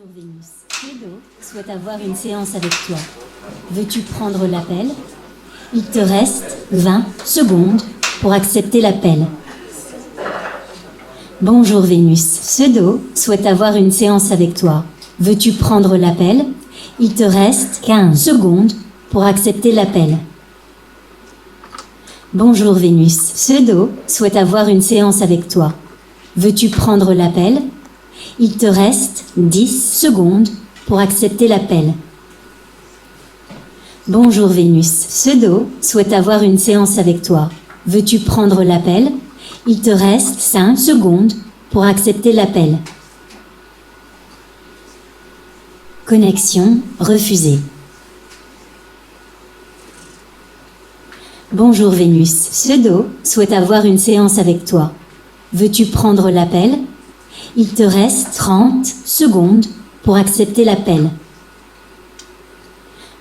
Bonjour Vénus. Clédo souhaite avoir une séance avec toi. Veux-tu prendre l'appel? Il te reste 20 secondes pour accepter l'appel. Bonjour Vénus. Pseudo souhaite avoir une séance avec toi. Veux-tu prendre l'appel? Il te reste 15 secondes pour accepter l'appel. Bonjour Vénus. Pseudo souhaite avoir une séance avec toi. Veux-tu prendre l'appel? Il te reste 10 secondes pour accepter l'appel. Bonjour Vénus. Pseudo souhaite avoir une séance avec toi. Veux-tu prendre l'appel? Il te reste 5 secondes pour accepter l'appel. Connexion refusée. Bonjour Vénus. Pseudo souhaite avoir une séance avec toi. Veux-tu prendre l'appel? Il te reste 30 secondes pour accepter l'appel.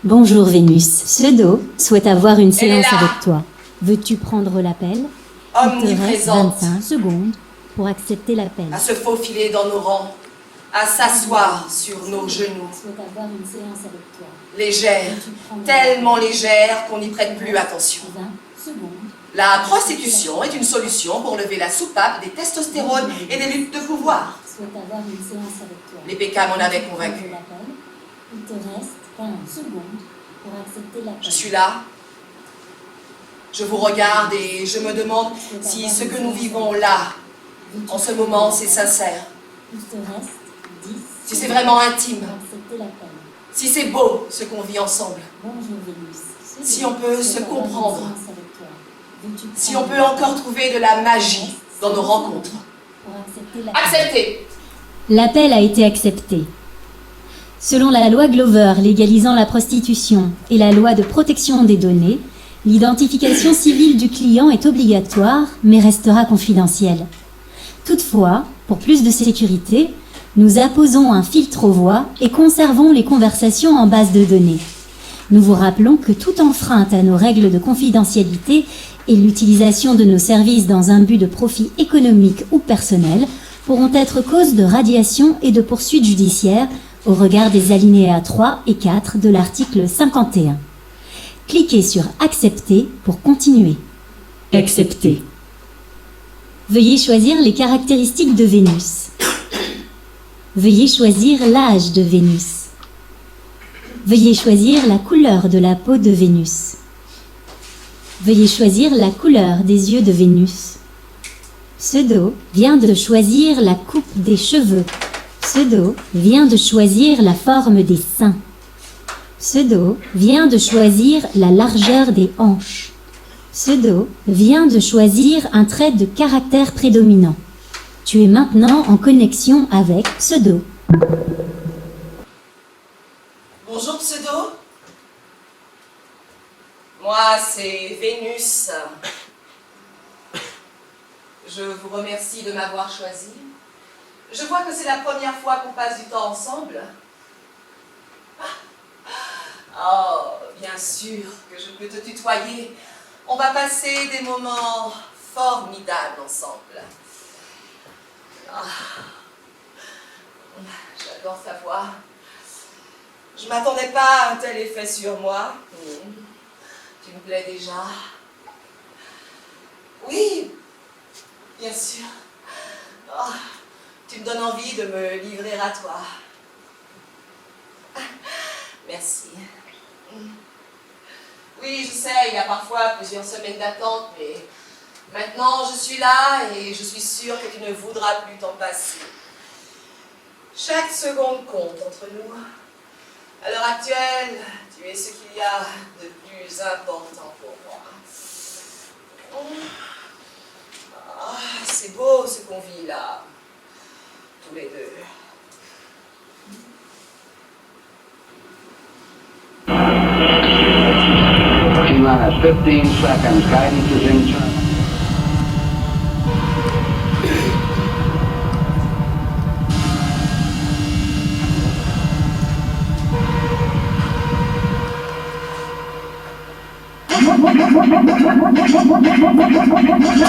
Bonjour Vénus. Pseudo souhaite avoir une séance avec toi. Veux-tu prendre l'appel? Il te reste 25 secondes pour accepter l'appel. À se faufiler dans nos rangs, à s'asseoir sur nos genoux. Souhaite avoir une séance avec toi. Légère, tellement légère qu'on n'y prête plus attention. 20 secondes. La prostitution est une solution pour lever la soupape des testostérones et des luttes de pouvoir. Souhaite avoir une séance avec toi. Les PK m'en avaient convaincu. Il te reste 15 secondes pour accepter l'appel. Je suis là. Je vous regarde et je me demande si ce que nous vivons là, en ce moment, c'est sincère. Il te reste 10 Si c'est vraiment intime. pour accepter l'appel. Si c'est beau ce qu'on vit ensemble. Bonjour Vénus. Si on peut se Souhaite avoir une comprendre. séance avec toi. Veux-tu Si on prendre peut encore trouver de la magie dans nos rencontres. pour accepter l'appel. Acceptez! L'appel a été accepté. Selon la loi Glover légalisant la prostitution et la loi de protection des données, l'identification civile du client est obligatoire mais restera confidentielle. Toutefois, pour plus de sécurité, nous apposons un filtre aux voix et conservons les conversations en base de données. Nous vous rappelons que toute enfreinte à nos règles de confidentialité et l'utilisation de nos services dans un but de profit économique ou personnel pourront être cause de radiation et de poursuites judiciaires au regard des alinéas 3 et 4 de l'article 51. Cliquez sur « Accepter » pour continuer. Accepter. Veuillez choisir les caractéristiques de Vénus. Veuillez choisir l'âge de Vénus. Veuillez choisir la couleur de la peau de Vénus. Veuillez choisir la couleur des yeux de Vénus. Pseudo vient de choisir la coupe des cheveux. Pseudo vient de choisir la forme des seins. Pseudo vient de choisir la largeur des hanches. Pseudo vient de choisir un trait de caractère prédominant. Tu es maintenant en connexion avec Pseudo. Bonjour Pseudo. Moi, c'est Vénus. Je vous remercie de m'avoir choisi. Je vois que c'est la première fois qu'on passe du temps ensemble. Oh, bien sûr que je peux te tutoyer. On va passer des moments formidables ensemble. Ah. J'adore ta voix. Je m'attendais pas à un tel effet sur moi. Tu me plais déjà. Oui, bien sûr. Oh, tu me donnes envie de me livrer à toi. Merci. Oui, je sais, il y a parfois plusieurs semaines d'attente, mais maintenant je suis là et je suis sûre que tu ne voudras plus t'en passer. Chaque seconde compte entre nous. À l'heure actuelle, tu es ce qu'il y a de plus important pour moi. Ah, c'est beau ce qu'on vit là, tous les deux. T-minus 15 seconds. Guidance is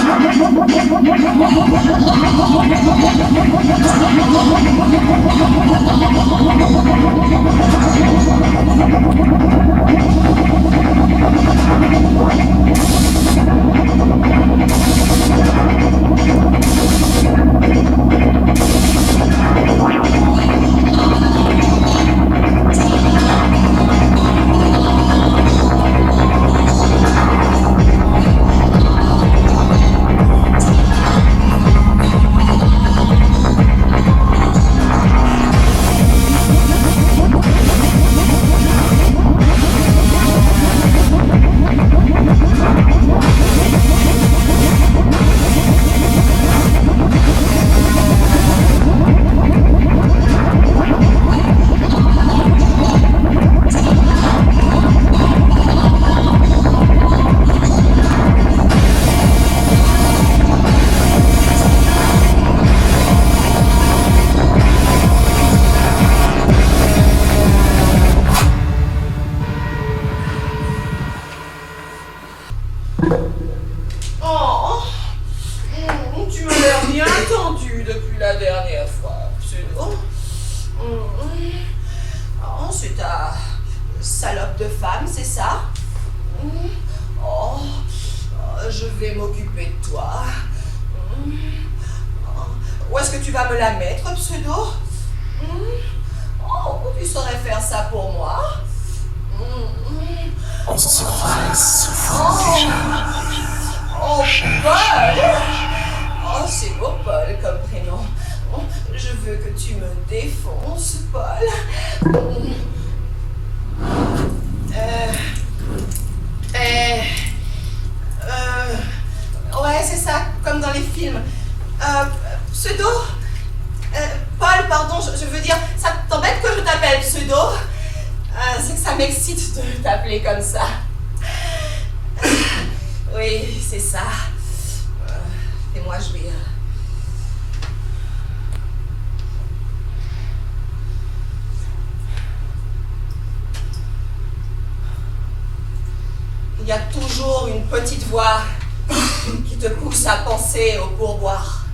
internal. Il y a toujours une petite voix qui te pousse à penser au pourboire.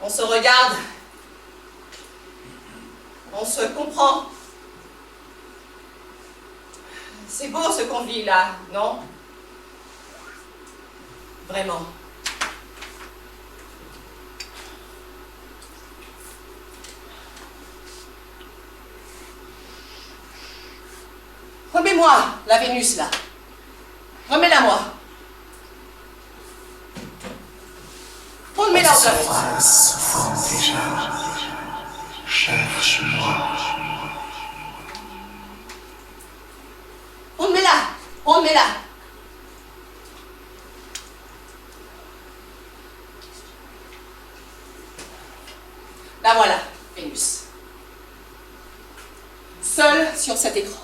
On se regarde, on se comprend. C'est beau ce qu'on vit là, non? Vraiment. Remets-moi la Vénus là. Remets-la moi. Remets-la en place. Souffrant déjà. Cherche-moi. Remets-la. Remets-la. La voilà, Vénus. Seule sur cet écran.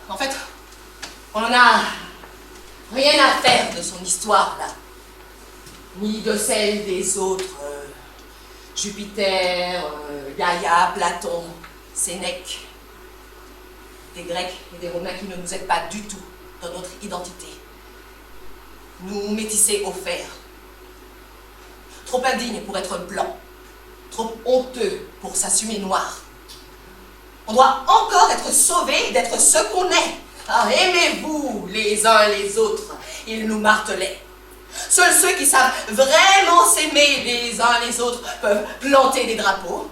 En fait, on n'en a rien à faire de son histoire, là. Ni de celle des autres. Jupiter, Gaïa, Platon, Sénèque. Des Grecs et des Romains qui ne nous aident pas du tout dans notre identité. Nous métissés au fer. Trop indignes pour être blancs. Trop honteux pour s'assumer noir. On doit encore être sauvés d'être ce qu'on est. Ah, aimez-vous les uns les autres. Ils nous martelaient. Seuls ceux qui savent vraiment s'aimer les uns les autres peuvent planter des drapeaux,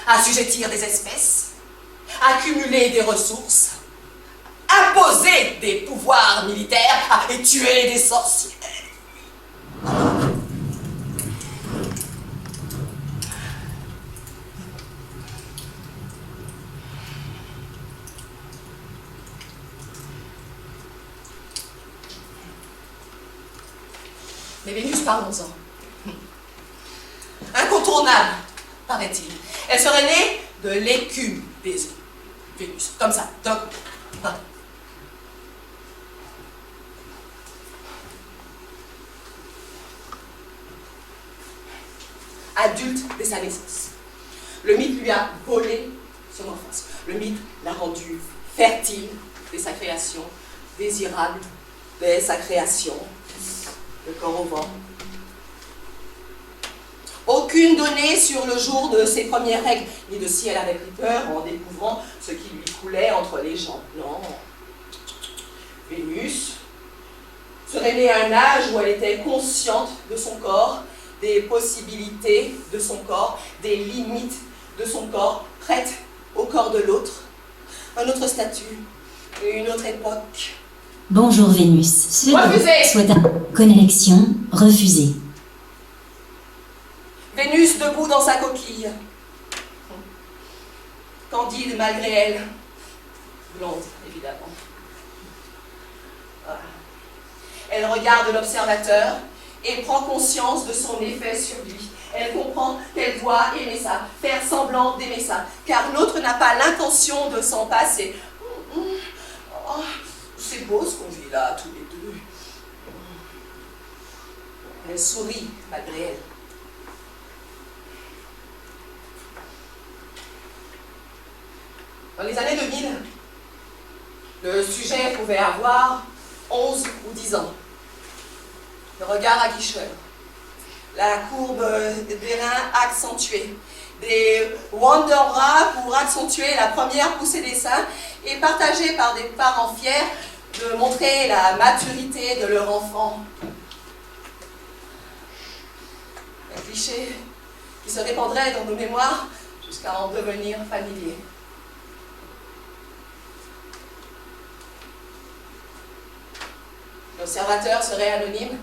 assujettir des espèces, accumuler des ressources, imposer des pouvoirs militaires et tuer des sorciers. Mais Vénus, parlons-en. Incontournable, paraît-il. Elle serait née de l'écume des eaux. Vénus, comme ça, d'un coup. Adulte dès sa naissance. Le mythe lui a volé son enfance. Le mythe l'a rendue fertile dès sa création, désirable, dès sa création, le corps au vent. Aucune donnée sur le jour de ses premières règles, ni de si elle avait pris peur en découvrant ce qui lui coulait entre les jambes. Non. Vénus serait née à un âge où elle était consciente de son corps, des possibilités de son corps, des limites de son corps, prête au corps de l'autre. Un autre statut, une autre époque. Bonjour Vénus. Refusé. Soit à connexion refusée. Vénus debout dans sa coquille. Candide malgré elle. Blonde, évidemment. Voilà. Elle regarde l'observateur et prend conscience de son effet sur lui. Elle comprend qu'elle doit aimer ça, faire semblant d'aimer ça, car l'autre n'a pas l'intention de s'en passer. Oh, c'est beau ce qu'on vit là, tous les deux. Elle sourit malgré elle. Dans les années 2000, le sujet pouvait avoir 11 ou 10 ans. Le regard aguicheur, la courbe des reins accentuée, des wonder-bras pour accentuer la première poussée des seins et partagés par des parents fiers de montrer la maturité de leur enfant. Un cliché qui se répandrait dans nos mémoires jusqu'à en devenir familier. L'observateur serait anonyme.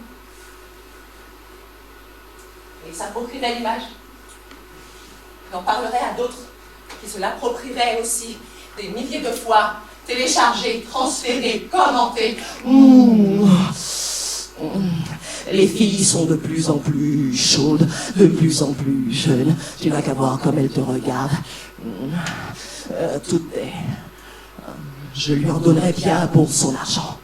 Et il s'approprierait l'image. Il en parlerait à d'autres qui se l'approprieraient aussi des milliers de fois, téléchargés, transférés, commentés. Les filles sont de plus en plus chaudes, de plus en plus jeunes. Tu n'as qu'à voir comme elles te regardent. Tout est... Je lui en donnerais bien pour son argent.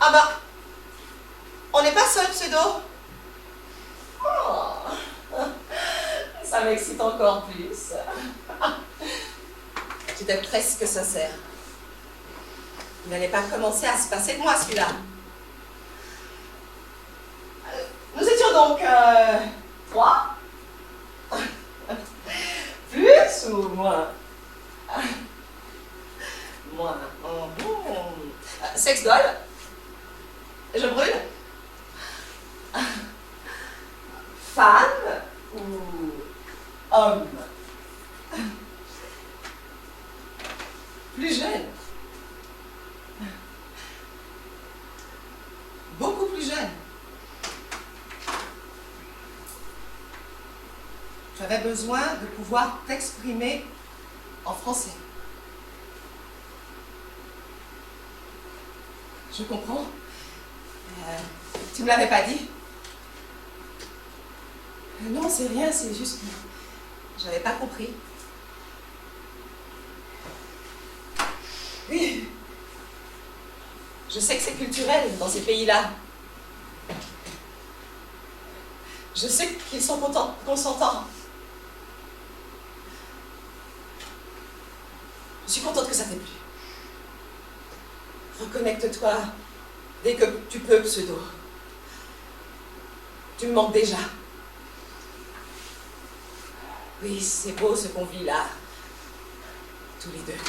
Ah bah, on n'est pas seul, pseudo. Oh, ça m'excite encore plus. J'étais presque sincère. Il n'allait pas commencer à se passer de moi, celui-là. Nous étions donc 3. Plus ou moins? Moins. Sex doll? Je brûle? Fan ou homme. Plus jeune. Beaucoup plus jeune. J'avais besoin de pouvoir t'exprimer en français. Je comprends. Tu me l'avais pas dit. Non, c'est rien, c'est juste que j'avais pas compris. Oui. Je sais que c'est culturel dans ces pays-là. Je sais qu'ils sont contents qu'on s'entend. Je suis contente que ça t'ait plu. Reconnecte-toi dès que tu peux, pseudo. Tu me manques déjà. Oui, c'est beau ce qu'on vit là, tous les deux.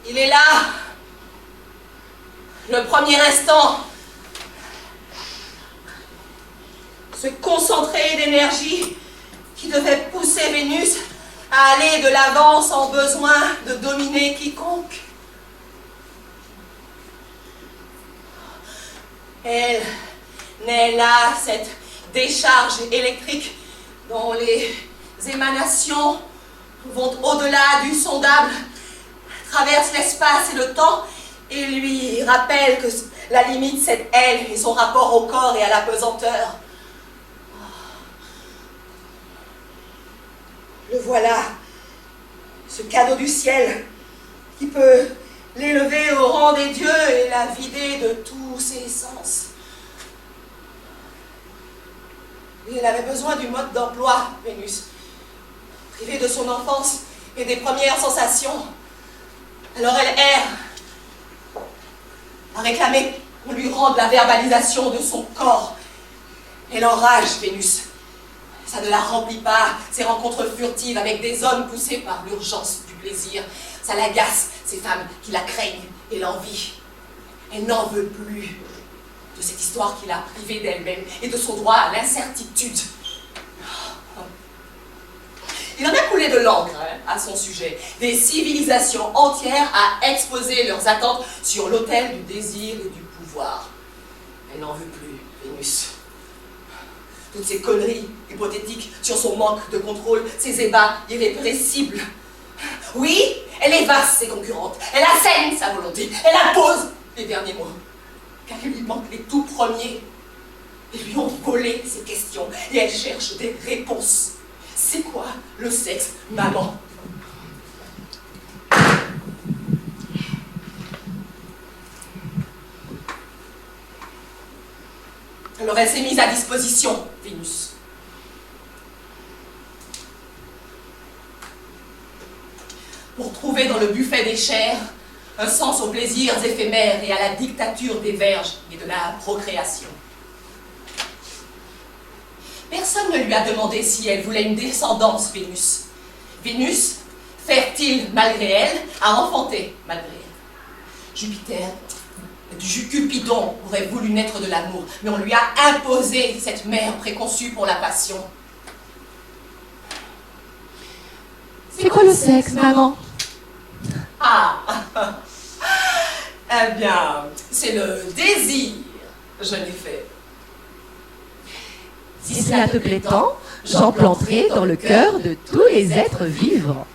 Il est là, le premier instant, ce concentré d'énergie qui devait pousser Vénus à aller de l'avant sans besoin de dominer quiconque. Elle n'est là, cette décharge électrique dont les émanations vont au-delà du sondable, traversent l'espace et le temps et lui rappellent que la limite c'est elle et son rapport au corps et à la pesanteur. Le voilà, ce cadeau du ciel qui peut l'élever au rang des dieux et la vider de tous ses sens. Il avait besoin du mode d'emploi, Vénus. Privée de son enfance et des premières sensations. Alors elle erre à réclamer qu'on lui rende la verbalisation de son corps. Elle enrage, Vénus. Ça ne la remplit pas, ces rencontres furtives avec des hommes poussés par l'urgence du plaisir. Ça l'agace, ces femmes qui la craignent et l'envient. Elle n'en veut plus de cette histoire qui l'a privée d'elle-même et de son droit à l'incertitude. Il en a coulé de l'encre à son sujet. Des civilisations entières à exposer leurs attentes sur l'autel du désir et du pouvoir. Elle n'en veut plus, Vénus. Toutes ces conneries hypothétiques sur son manque de contrôle, ces ébats irrépressibles. Oui, elle évince ses concurrentes, elle assène sa volonté, elle impose les derniers mots. Car il lui manque les tout premiers. Ils lui ont volé ses questions et elle cherche des réponses. C'est quoi le sexe, maman? Alors elle s'est mise à disposition, Vénus. Pour trouver dans le buffet des chairs un sens aux plaisirs éphémères et à la dictature des verges et de la procréation. Personne ne lui a demandé si elle voulait une descendance, Vénus. Vénus, fertile malgré elle, a enfanté malgré elle. Jupiter, Cupidon aurait voulu naître de l'amour, mais on lui a imposé cette mère préconçue pour la passion. C'est quoi le sexe, maman? Ah, eh bien, c'est le désir, jeune effet. Si cela te plaît tant, j'en planterai dans le cœur de tous les êtres vivants.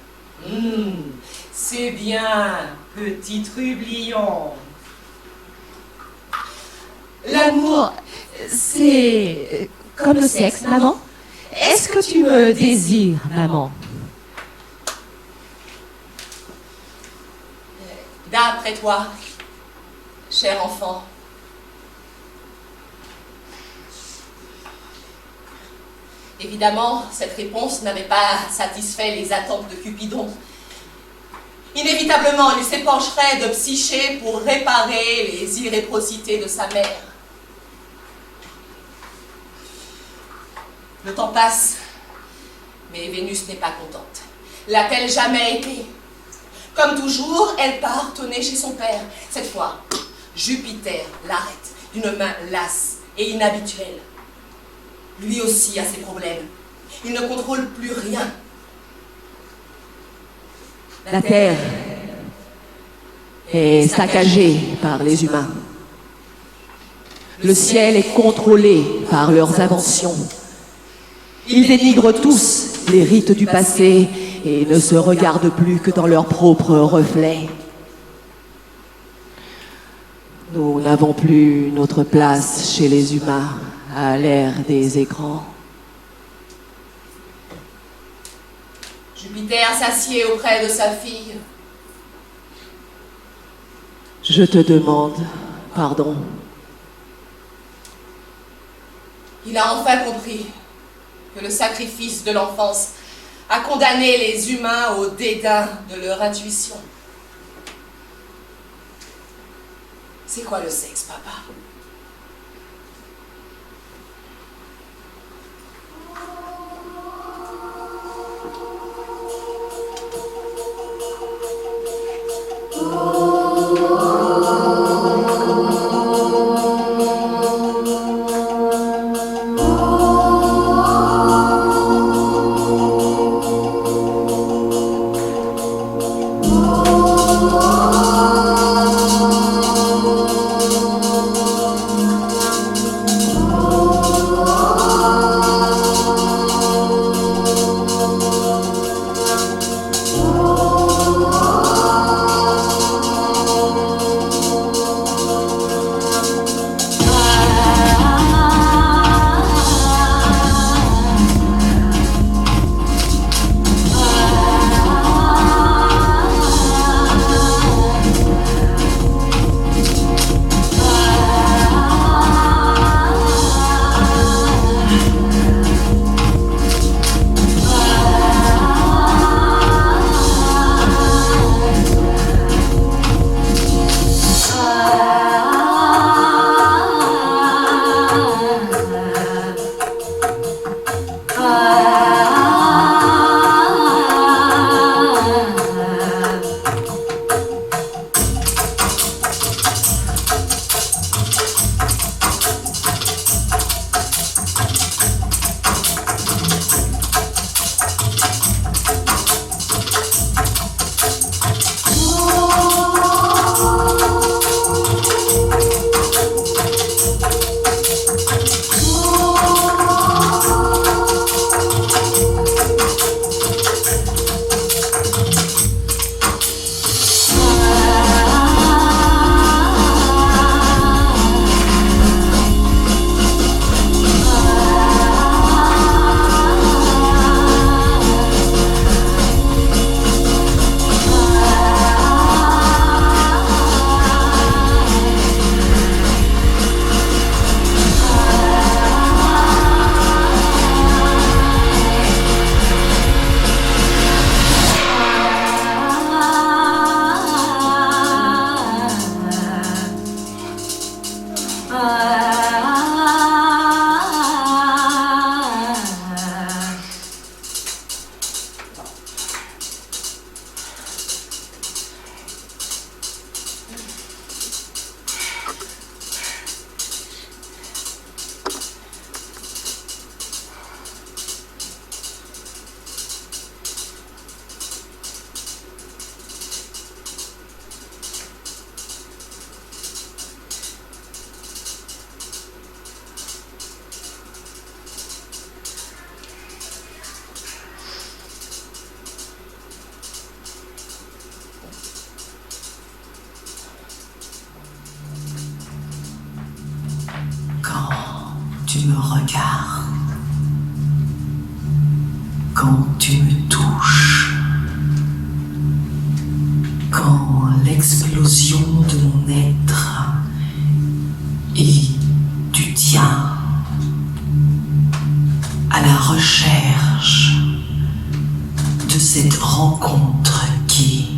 C'est bien, petit trublion. L'amour, c'est comme le sexe, maman. Est-ce que tu me désires, maman? D'après toi, cher enfant. Évidemment, cette réponse n'avait pas satisfait les attentes de Cupidon. Inévitablement, il s'épancherait de Psyché pour réparer les irréprocités de sa mère. Le temps passe, mais Vénus n'est pas contente. L'a-t-elle jamais été? Comme toujours, elle part tonner chez son père. Cette fois, Jupiter l'arrête d'une main lasse et inhabituelle. Lui aussi a ses problèmes. Il ne contrôle plus rien. La Terre est saccagée par les humains. Le ciel est contrôlé par leurs inventions. Ils dénigrent tous les rites du passé et ne se regardent plus que dans leur propre reflet. Nous n'avons plus notre place chez les humains à l'ère des écrans. Jupiter s'assied auprès de sa fille. Je te demande pardon. Il a enfin compris que le sacrifice de l'enfance a condamné les humains au dédain de leur intuition. C'est quoi le sexe, papa? tu me regardes, quand tu me touches, quand l'explosion de mon être et du tien à la recherche de cette rencontre qui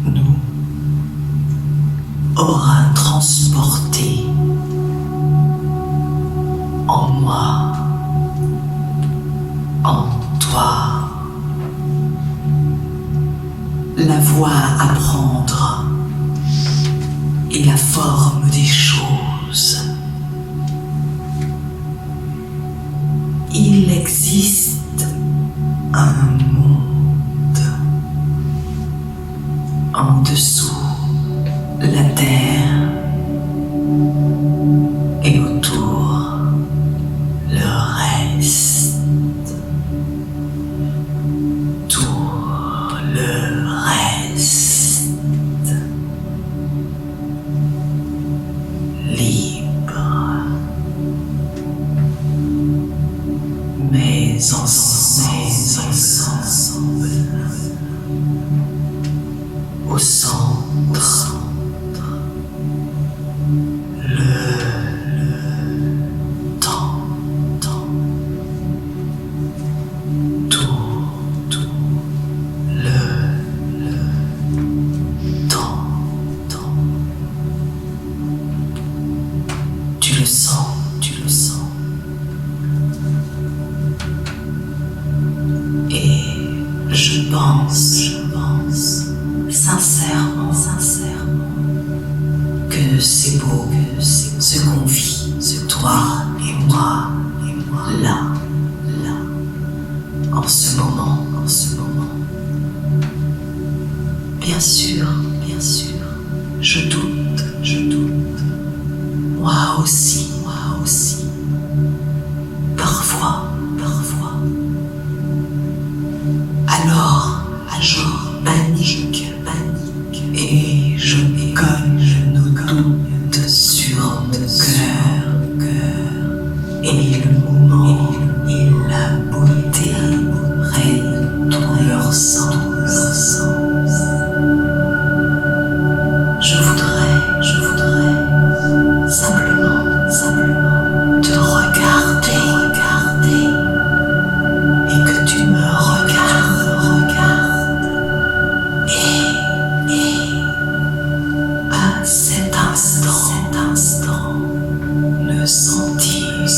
nous aura transporté en moi, en toi, la voie à prendre et la forme des choses. Il existe un monde en dessous la terre et autour le reste, tout le reste, libre, mais ensemble, au centre. Tu le sens. Et je pense sincèrement, que c'est beau, ce qu'on vit, toi et moi, là, en ce moment. Bien sûr, je doute. Moi aussi. Parfois. Alors, panique. Et je cogne nos doutes sur mon cœur. Et le moment et la beauté prennent tout leur sens. Je voudrais simplement te regarder et que tu me regardes et à cet instant le sentir